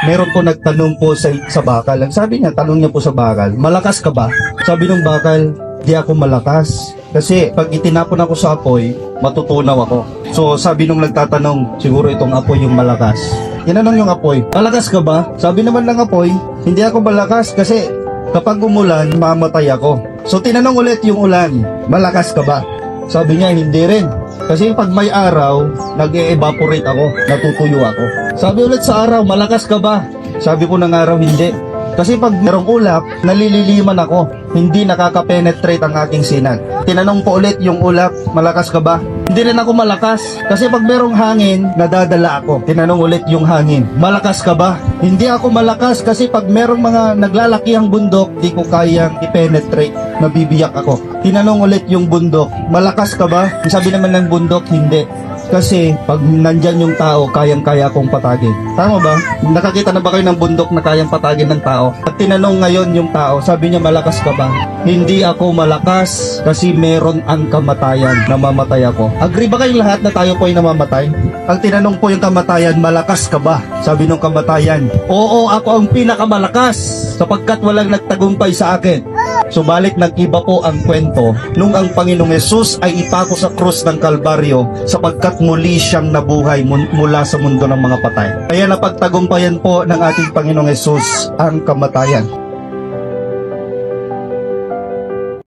meron po nagtanong po sa bakal. Ang sabi niya, tanong niya po sa bakal, malakas ka ba? Sabi ng bakal, di ako malakas. Kasi pag itinapon ako sa apoy, matutunaw ako. So sabi nung nagtatanong, siguro itong apoy yung malakas. Tinanong yung apoy, malakas ka ba? Sabi naman ng apoy, hindi ako malakas kasi kapag umulan, mamatay ako. So tinanong ulit yung ulan, malakas ka ba? Sabi niya, hindi rin. Kasi pag may araw, nag-e-evaporate ako, natutuyo ako. Sabi ulit sa araw, malakas ka ba? Sabi ko ng araw, hindi. Kasi pag merong ulap, nalililiman ako. Hindi nakaka-penetrate ang aking sinag. Tinanong ko ulit yung ulap, malakas ka ba? Hindi rin ako malakas. Kasi pag merong hangin, nadadala ako. Tinanong ulit yung hangin, malakas ka ba? Hindi ako malakas kasi pag merong mga naglalaki ang bundok, di ko kayang i-penetrate. Nabibiyak ako. Tinanong ulit yung bundok, malakas ka ba? Sabi naman ng bundok, hindi. Kasi pag nandyan yung tao, kayang-kaya akong patagin. Tama ba? Nakakita na ba kayo ng bundok na kayang patagin ng tao? At tinanong ngayon yung tao, sabi niya, malakas ka ba? Hindi ako malakas kasi meron ang kamatayan, namamatay ako. Agree ba kayong lahat na tayo po ay namamatay? Ang tinanong po yung kamatayan, malakas ka ba? Sabi ng kamatayan, oo, ako ang pinakamalakas sapagkat walang nagtagumpay sa akin. Subalit nag-iba po ang kwento nung ang Panginoong Hesus ay ipako sa krus ng Kalbaryo sapagkat muli siyang nabuhay mula sa mundo ng mga patay. Kaya napagtagumpayan po ng ating Panginoong Hesus ang kamatayan.